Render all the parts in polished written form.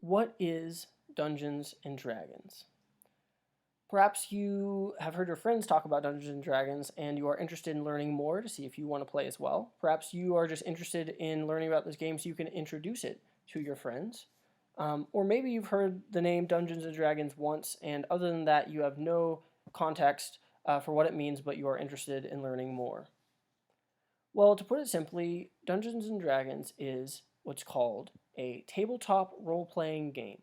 What is Dungeons and Dragons? Perhaps you have heard your friends talk about Dungeons and Dragons and you are interested in learning more to see if you want to play as well. Perhaps you are just interested in learning about this game so you can introduce it to your friends. Or maybe you've heard the name Dungeons and Dragons once, and other than that, you have no context for what it means, but you are interested in learning more. Well, to put it simply, Dungeons and Dragons is what's called a tabletop role playing game.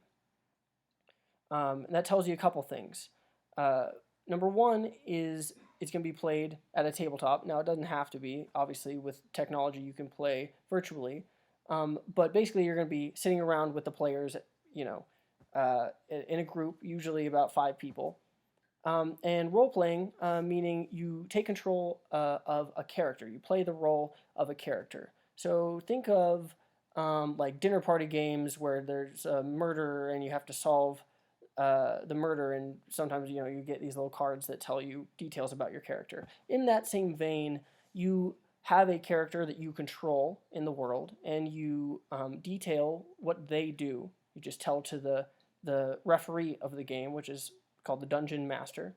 And that tells you a couple things. Uh, Number one is it's going to be played at a tabletop. Now, it doesn't have to be. Obviously, with technology, you can play virtually. But basically, you're going to be sitting around with the players, in a group, usually about 5 people. And role playing, meaning you take control of a character. You play the role of a character. So think of like dinner party games where there's a murder and you have to solve the murder, and sometimes you get these little cards that tell you details about your character. In that same vein, you have a character that you control in the world, and you detail what they do. You just tell to the referee of the game, which is called the Dungeon Master,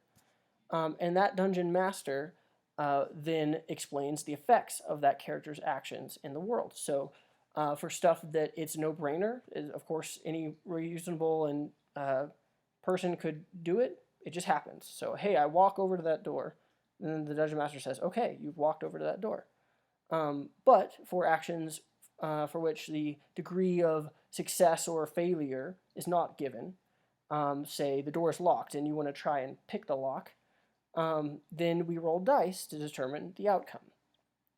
and that Dungeon Master then explains the effects of that character's actions in the world. So, for stuff that it's no brainer, of course, any reasonable and person could do it. It just happens. So, hey, I walk over to that door. And then the Dungeon Master says, okay, you've walked over to that door. But for actions for which the degree of success or failure is not given, say the door is locked and you want to try and pick the lock, then we roll dice to determine the outcome.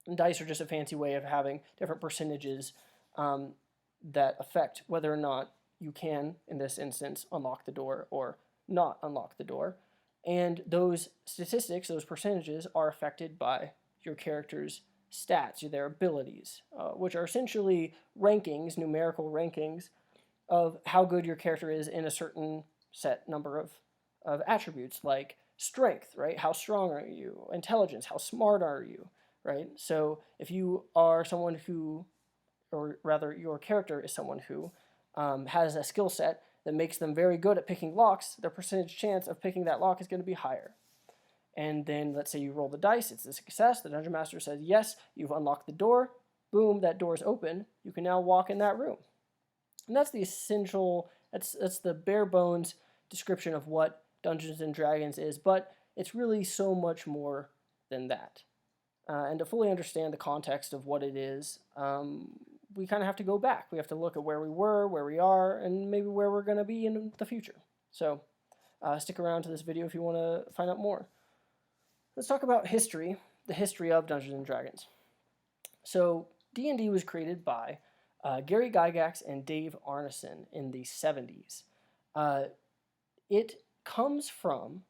And dice are just a fancy way of having different percentages that affect whether or not you can, in this instance, unlock the door or not unlock the door. And those statistics, those percentages, are affected by your character's stats, their abilities, which are essentially rankings, numerical rankings, of how good your character is in a certain set number of attributes, like strength, right? How strong are you? Intelligence, how smart are you, right? So if you are someone who, or rather your character is someone who has a skill set that makes them very good at picking locks, their percentage chance of picking that lock is going to be higher. And then let's say you roll the dice, it's a success. The Dungeon Master says, yes, you've unlocked the door. Boom, that door is open. You can now walk in that room. And that's the essential, that's the bare bones description of what Dungeons and Dragons is, but it's really so much more than that. And to fully understand the context of what it is, we kind of have to go back. We have to look at where we were, where we are, and maybe where we're going to be in the future. So stick around to this video if you want to find out more. Let's talk about history, the history of Dungeons and Dragons. So D&D was created by Gary Gygax and Dave Arneson in the 70s. It comes from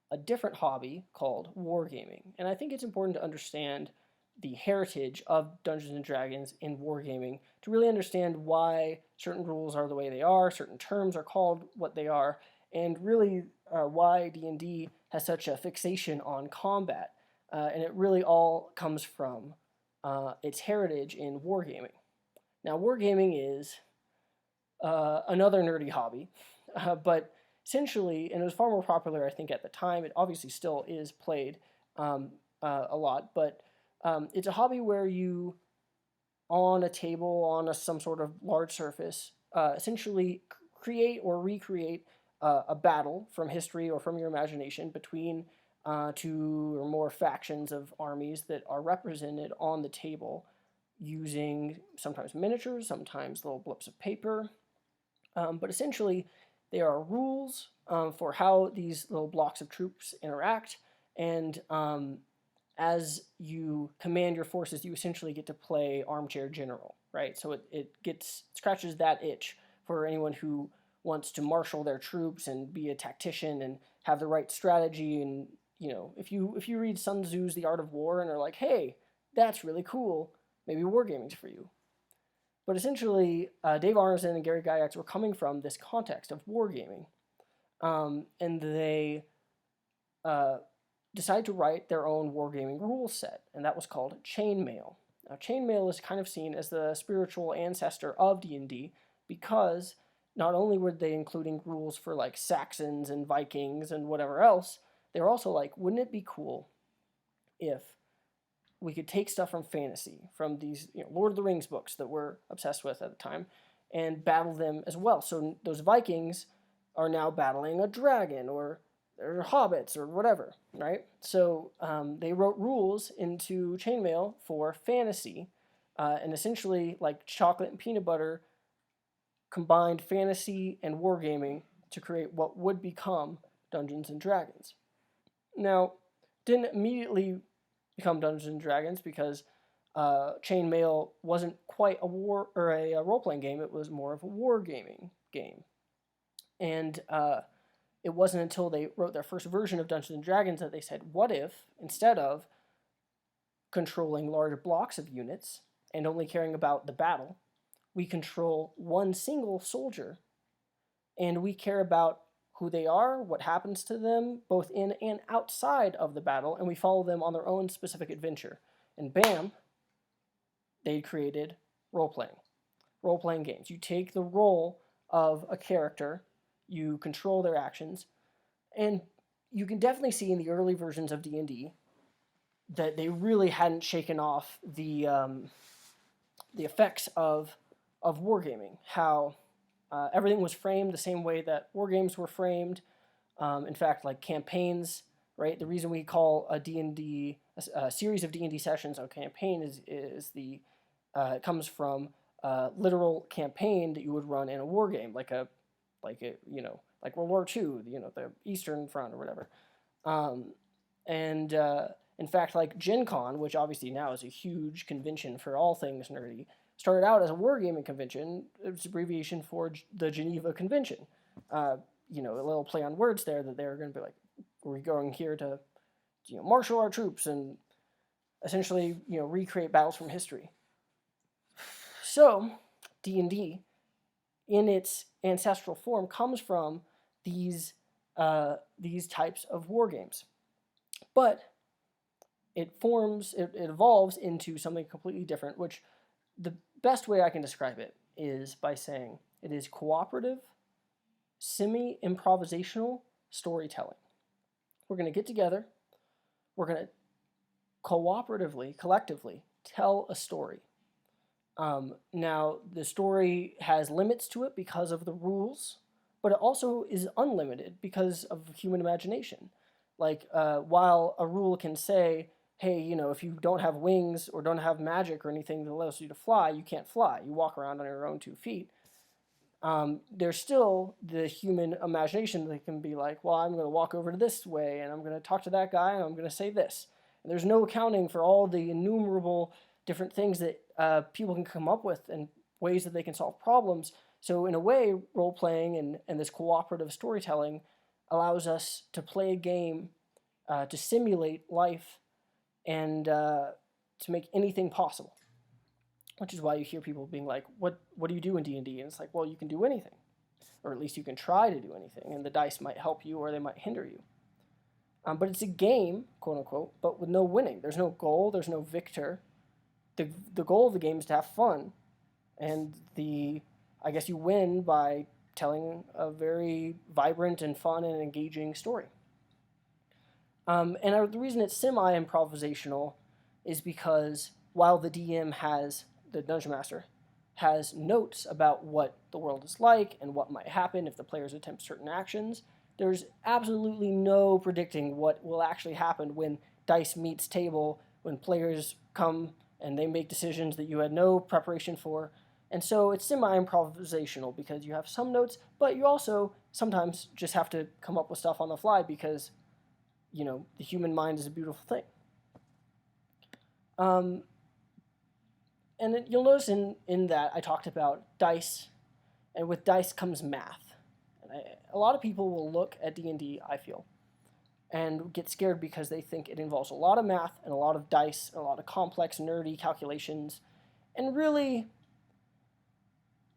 a different hobby called wargaming, and I think it's important to understand the heritage of Dungeons and Dragons in wargaming to really understand why certain rules are the way they are, certain terms are called what they are, and really why D&D has such a fixation on combat. And it really all comes from its heritage in wargaming. Now, wargaming is another nerdy hobby, but essentially, and it was far more popular, I think, at the time. It obviously still is played a lot, but it's a hobby where you, on a table, on some sort of large surface, essentially create or recreate a battle from history or from your imagination between two or more factions of armies that are represented on the table using sometimes miniatures, sometimes little blips of paper. But essentially, there are rules for how these little blocks of troops interact, and as you command your forces, you essentially get to play armchair general, right? So it scratches that itch for anyone who wants to marshal their troops and be a tactician and have the right strategy. And if you read Sun Tzu's The Art of War and are like, hey, that's really cool, maybe wargaming's for you. But essentially, Dave Arneson and Gary Gygax were coming from this context of wargaming, and they decided to write their own wargaming rule set, and that was called Chainmail. Now, Chainmail is kind of seen as the spiritual ancestor of D&D because not only were they including rules for like Saxons and Vikings and whatever else, they were also like, wouldn't it be cool if we could take stuff from fantasy, from these Lord of the Rings books that we're obsessed with at the time, and battle them as well. So those Vikings are now battling a dragon or hobbits or whatever, right? So they wrote rules into Chainmail for fantasy, and essentially like chocolate and peanut butter combined fantasy and wargaming to create what would become Dungeons and Dragons. Now, didn't immediately become Dungeons and Dragons because Chainmail wasn't quite a war or a role-playing game. It was more of a wargaming game, and it wasn't until they wrote their first version of Dungeons and Dragons that they said, "What if instead of controlling large blocks of units and only caring about the battle, we control one single soldier, and we care about who they are, what happens to them, both in and outside of the battle, and we follow them on their own specific adventure." And bam, they created role-playing games. You take the role of a character, you control their actions, and you can definitely see in the early versions of D&D that they really hadn't shaken off the effects of wargaming. How everything was framed the same way that war games were framed. In fact, like campaigns, right? The reason we call a D&D a series of D&D sessions a campaign is the it comes from a literal campaign that you would run in a war game, like World War II, the Eastern Front or whatever. In fact, like Gen Con, which obviously now is a huge convention for all things nerdy, started out as a wargaming convention. It's abbreviation for the Geneva Convention. A little play on words there that they're going to be like, we're going here to, marshal our troops and essentially, recreate battles from history. So, D&D, in its ancestral form, comes from these types of war games, but it evolves into something completely different, which the best way I can describe it is by saying it is cooperative, semi-improvisational storytelling. We're going to get together, we're going to cooperatively, collectively, tell a story. Now, the story has limits to it because of the rules, but it also is unlimited because of human imagination. Like, while a rule can say, hey, if you don't have wings or don't have magic or anything that allows you to fly, you can't fly. You walk around on your own 2 feet. There's still the human imagination that can be like, well, I'm going to walk over to this way, and I'm going to talk to that guy, and I'm going to say this. And there's no accounting for all the innumerable different things that people can come up with and ways that they can solve problems. So in a way, role-playing and this cooperative storytelling allows us to play a game to simulate life and to make anything possible. Which is why you hear people being like, what do you do in D&D? And it's like, well, you can do anything. Or at least you can try to do anything. And the dice might help you or they might hinder you. But it's a game, quote unquote, but with no winning. There's no goal. There's no victor. The goal of the game is to have fun. And I guess you win by telling a very vibrant and fun and engaging story. And the reason it's semi-improvisational is because while the Dungeon Master has notes about what the world is like and what might happen if the players attempt certain actions, there's absolutely no predicting what will actually happen when dice meets table, when players come and they make decisions that you had no preparation for. And so it's semi-improvisational because you have some notes, but you also sometimes just have to come up with stuff on the fly because, the human mind is a beautiful thing. And you'll notice in that I talked about dice, and with dice comes math. And a lot of people will look at D&D, I feel, and get scared because they think it involves a lot of math and a lot of dice and a lot of complex, nerdy calculations. And really,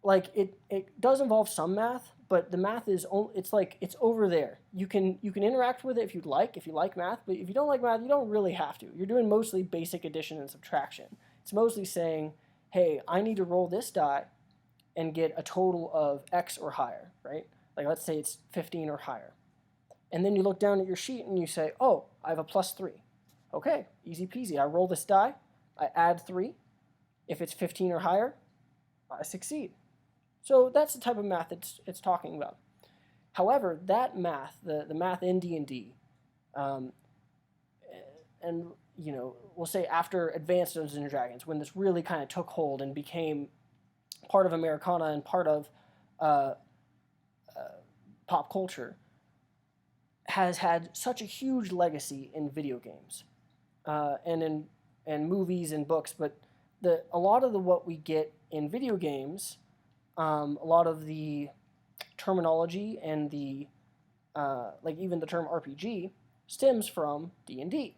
like, it does involve some math, but the math is it's over there. You can interact with it if you'd like, if you like math, but if you don't like math, you don't really have to. You're doing mostly basic addition and subtraction. It's mostly saying, hey, I need to roll this die, and get a total of X or higher, right? Like let's say it's 15 or higher. And then you look down at your sheet and you say, oh, I have a +3. Okay, easy peasy. I roll this die, I add 3. If it's 15 or higher, I succeed. So that's the type of math it's talking about. However, that math, the math in D&D, and we'll say after Advanced Dungeons and Dragons, when this really kind of took hold and became part of Americana and part of pop culture, has had such a huge legacy in video games, and movies and books. But a lot of what we get in video games, a lot of the terminology and the like even the term RPG stems from D&D.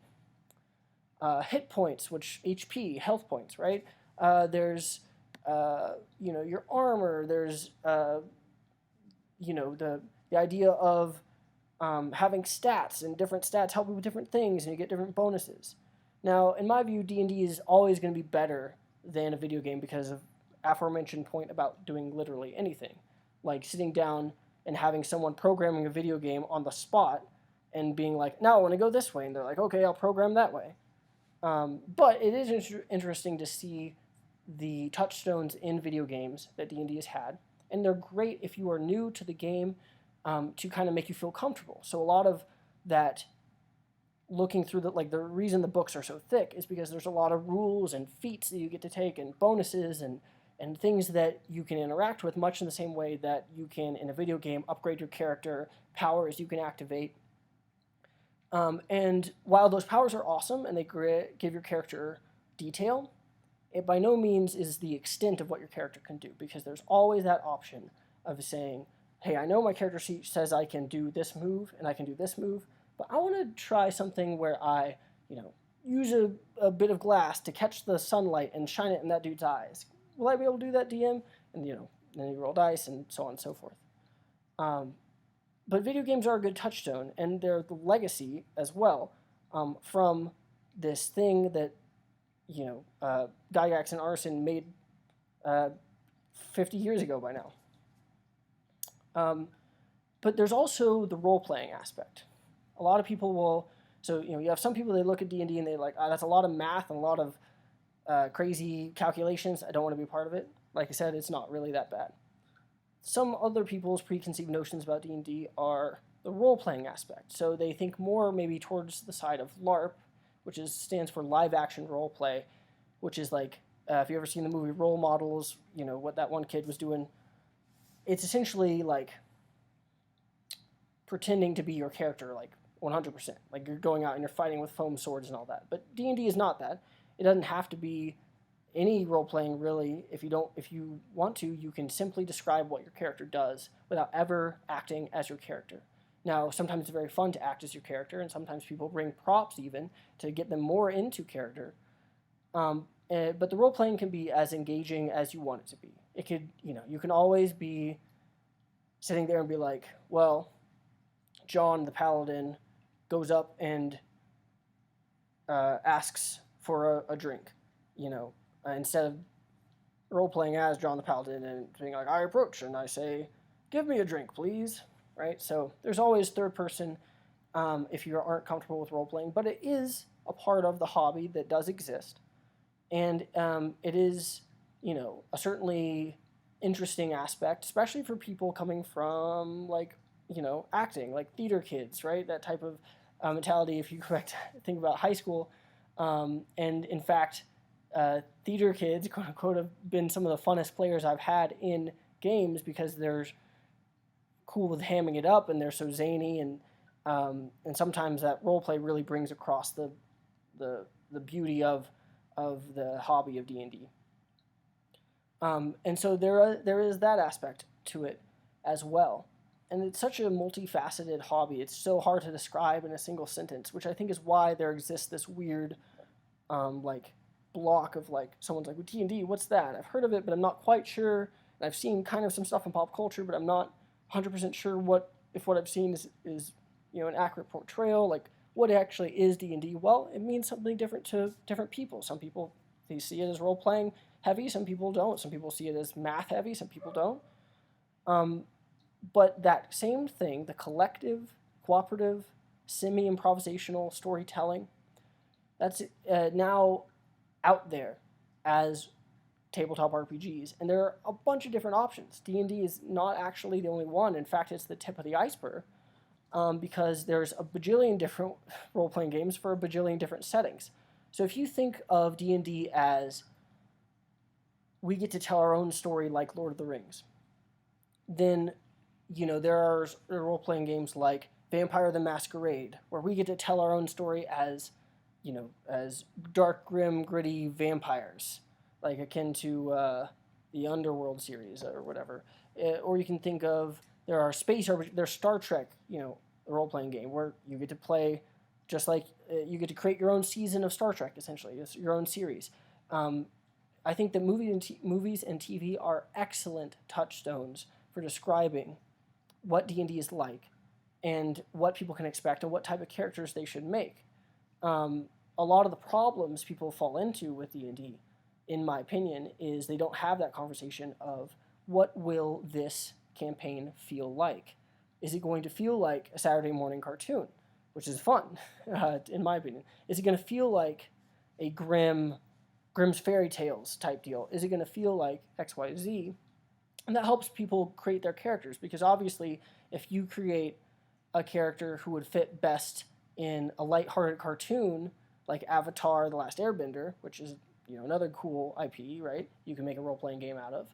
Hit points, which HP, health points, right? There's your armor. There's the idea of having stats, and different stats help you with different things, and you get different bonuses. Now, in my view, D&D is always going to be better than a video game because of aforementioned point about doing literally anything, like sitting down and having someone programming a video game on the spot and being like, "No, I want to go this way," and they're like, "Okay, I'll program that way." But it is interesting to see the touchstones in video games that D&D has had, and they're great if you are new to the game, to kind of make you feel comfortable. So a lot of that, looking through the reason the books are so thick is because there's a lot of rules and feats that you get to take and bonuses and things that you can interact with, much in the same way that you can in a video game upgrade your character, powers you can activate. And while those powers are awesome and they give your character detail, it by no means is the extent of what your character can do, because there's always that option of saying, hey, I know my character sheet says I can do this move and I can do this move, but I want to try something where I, use a bit of glass to catch the sunlight and shine it in that dude's eyes. Will I be able to do that, DM? And, then you roll dice and so on and so forth. But video games are a good touchstone, and they're the legacy as well, from this thing that, Gygax and Arson made 50 years ago by now. But there's also the role-playing aspect. A lot of people will, you have some people, they look at D&D and they're like, that's a lot of math and a lot of crazy calculations. I don't want to be a part of it. Like I said, it's not really that bad. Some other people's preconceived notions about D&D are the role-playing aspect. So they think more maybe towards the side of LARP, which stands for live action role play, which is like, if you've ever seen the movie Role Models, what that one kid was doing. It's essentially like pretending to be your character, like 100%. Like you're going out and you're fighting with foam swords and all that. But D&D is not that. It doesn't have to be any role-playing, really. If you want to, you can simply describe what your character does without ever acting as your character. Now, sometimes it's very fun to act as your character, and sometimes people bring props even to get them more into character. But the role-playing can be as engaging as you want it to be. It could, you can always be sitting there and be like, well, John the Paladin goes up and asks for a drink, instead of role-playing as John the Paladin and being like, I approach and I say, give me a drink, please, right? So there's always third person if you aren't comfortable with role-playing, but it is a part of the hobby that does exist. And it is, a certainly interesting aspect, especially for people coming from, acting, like theater kids, right? That type of mentality, if you go back to think about high school. And in fact, theater kids, quote unquote, have been some of the funnest players I've had in games because they're cool with hamming it up and they're so zany, and sometimes that role play really brings across the beauty of the hobby of D&D. And so there is that aspect to it as well. And it's such a multifaceted hobby. It's so hard to describe in a single sentence, which I think is why there exists this weird, block of someone's like, well, D&D, what's that? I've heard of it, but I'm not quite sure. And I've seen kind of some stuff in pop culture, but I'm not 100% sure if what I've seen is an accurate portrayal. Like, what actually is D&D? Well, it means something different to different people. Some people They see it as role-playing heavy. Some people don't. Some people see it as math heavy. Some people don't. But that same thing, the collective, cooperative, semi-improvisational storytelling, that's now out there as tabletop RPGs, and there are a bunch of different options. D&D is not actually the only one. In fact, it's the tip of the iceberg, because there's a bajillion different role-playing games for a bajillion different settings. So if you think of D&D as we get to tell our own story like Lord of the Rings, then there are role-playing games like Vampire the Masquerade, where we get to tell our own story as as dark, grim, gritty vampires, like akin to the Underworld series or whatever. Or you can think of there's Star Trek, a role-playing game where you get to play just like you get to create your own season of Star Trek, essentially. It's your own series. I think that movies and TV are excellent touchstones for describing what D&D is like and what people can expect and what type of characters they should make. A lot of the problems people fall into with D&D, in my opinion, is they don't have that conversation of what will this campaign feel like? Is it going to feel like a Saturday morning cartoon, which is fun, in my opinion? Is it going to feel like a Grimm's Fairy Tales type deal? Is it going to feel like XYZ? And that helps people create their characters, because obviously if you create a character who would fit best in a lighthearted cartoon like Avatar: The Last Airbender, which is another cool IP, right? You can make a role-playing game out of.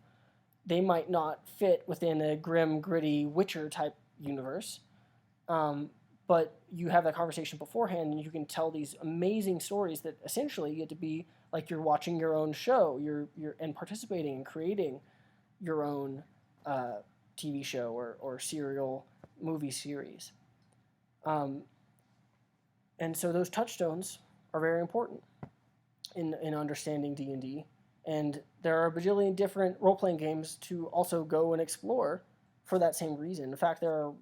They might not fit within a grim, gritty Witcher type universe, but you have that conversation beforehand, and you can tell these amazing stories that essentially get to be like you're watching your own show. You're and participating and creating your own TV show or serial movie series. And so those touchstones are very important in understanding D&D. And there are a bajillion different role-playing games to also go and explore for that same reason. In fact, there are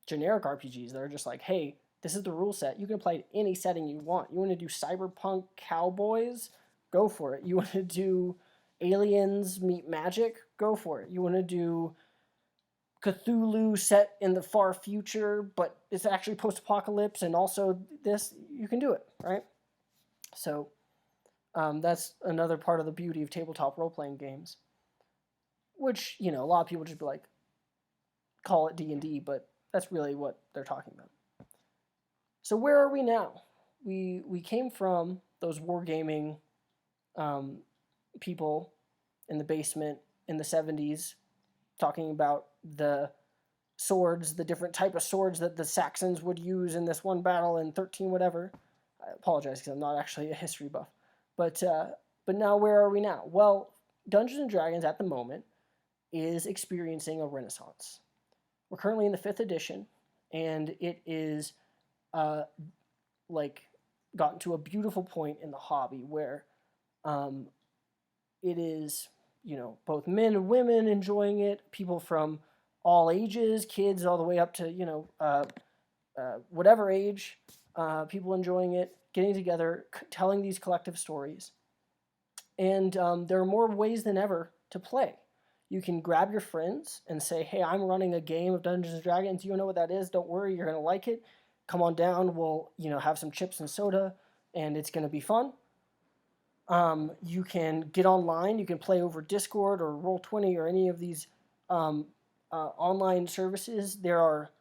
generic RPGs that are just like, hey, this is the rule set. You can play it any setting you want. You want to do cyberpunk cowboys? Go for it. You want to do aliens meet magic? Go for it. You want to do Cthulhu set in the far future, but it's actually post-apocalypse and also this, you can do it, right? So that's another part of the beauty of tabletop role-playing games, which, a lot of people just be like, call it D&D, but that's really what they're talking about. So where are we now? We came from those wargaming people in the basement in the 70s talking about the swords, the different type of swords that the Saxons would use in this one battle in 13 whatever. I apologize because I'm not actually a history buff. But now where are we now? Well, Dungeons & Dragons at the moment is experiencing a renaissance. We're currently in the 5th edition, and it is gotten to a beautiful point in the hobby where it is, both men and women enjoying it, people from all ages, kids all the way up to, whatever age, people enjoying it, getting together, telling these collective stories. And there are more ways than ever to play. You can grab your friends and say, hey, I'm running a game of Dungeons & Dragons. You don't know what that is? Don't worry, you're going to like it. Come on down, we'll have some chips and soda, and it's going to be fun. You can get online. You can play over Discord or Roll20 or any of these online services. There are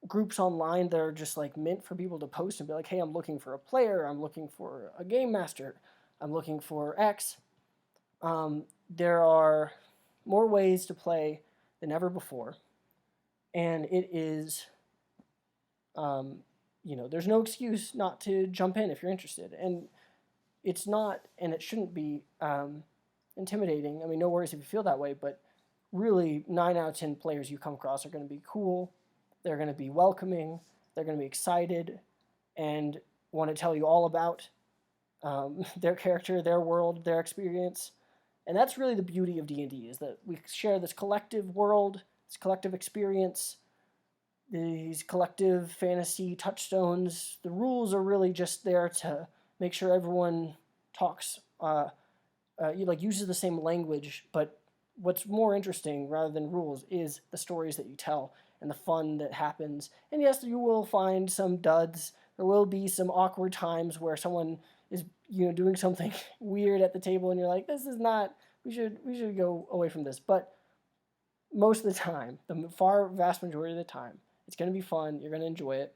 groups online that are just like meant for people to post and be like, hey, I'm looking for a player. I'm looking for a game master. I'm looking for X. There are more ways to play than ever before. And it is, there's no excuse not to jump in if you're interested. And it's not, and it shouldn't be intimidating. I mean, no worries if you feel that way, but really 9 out of 10 players you come across are going to be cool. They're going to be welcoming. They're going to be excited and want to tell you all about their character, their world, their experience. And that's really the beauty of D&D, is that we share this collective world, this collective experience, these collective fantasy touchstones. The rules are really just there to make sure everyone talks uses the same language, but what's more interesting rather than rules is the stories that you tell and the fun that happens. And yes, you will find some duds. There will be some awkward times where someone is doing something weird at the table, and you're like, this is not. We should go away from this. But most of the time, the vast majority of the time, it's going to be fun. You're going to enjoy it.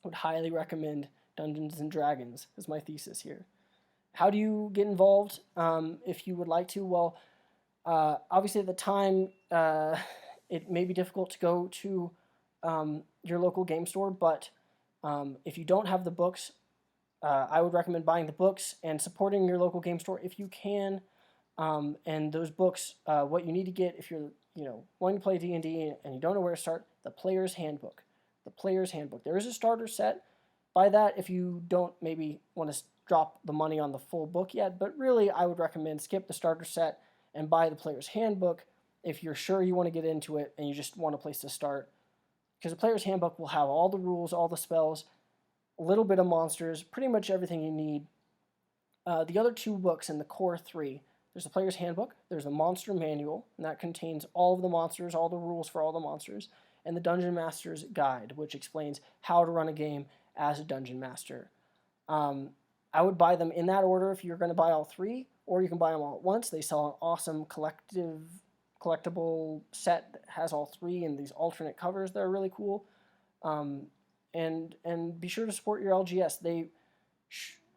I would highly recommend Dungeons and Dragons as my thesis here. How do you get involved? If you would like to, well, obviously at the time, it may be difficult to go to your local game store, but if you don't have the books, I would recommend buying the books and supporting your local game store if you can. And those books, what you need to get if you're wanting to play D&D and you don't know where to start, the Player's Handbook. The Player's Handbook. There is a starter set. Buy that if you don't maybe want to drop the money on the full book yet, but really I would recommend skip the starter set and buy the Player's Handbook if you're sure you want to get into it and you just want a place to start. Because the Player's Handbook will have all the rules, all the spells, a little bit of monsters, pretty much everything you need. The other two books in the core three, there's the Player's Handbook, there's the Monster Manual, and that contains all of the monsters, all the rules for all the monsters, and the Dungeon Master's Guide, which explains how to run a game as a Dungeon Master. I would buy them in that order if you're going to buy all three, or you can buy them all at once. They sell an awesome collectible set that has all three and these alternate covers that are really cool. And be sure to support your LGS. They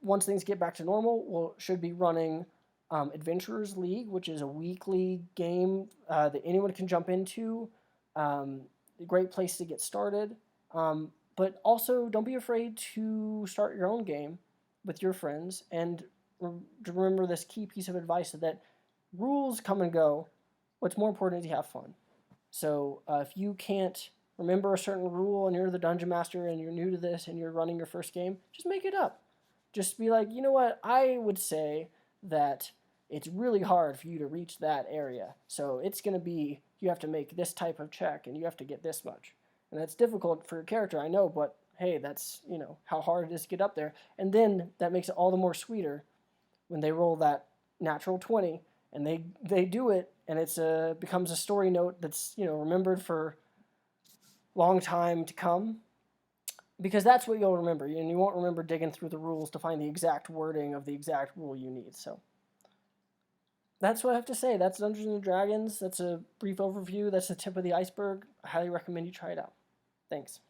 once things get back to normal, should be running Adventurers League, which is a weekly game that anyone can jump into. A great place to get started. But also, don't be afraid to start your own game with your friends. And remember this key piece of advice that rules come and go. What's more important is you have fun. So if you can't remember a certain rule and you're the Dungeon Master and you're new to this and you're running your first game, just make it up. Just be like, you know what, I would say that it's really hard for you to reach that area. So it's going to be, you have to make this type of check and you have to get this much. And that's difficult for your character, I know, but hey, that's, how hard it is to get up there. And then that makes it all the more sweeter when they roll that natural 20 and they do it, and it's becomes a story note that's, remembered for long time to come. Because that's what you'll remember, and you won't remember digging through the rules to find the exact wording of the exact rule you need. So that's what I have to say. That's Dungeons and Dragons. That's a brief overview. That's the tip of the iceberg. I highly recommend you try it out. Thanks.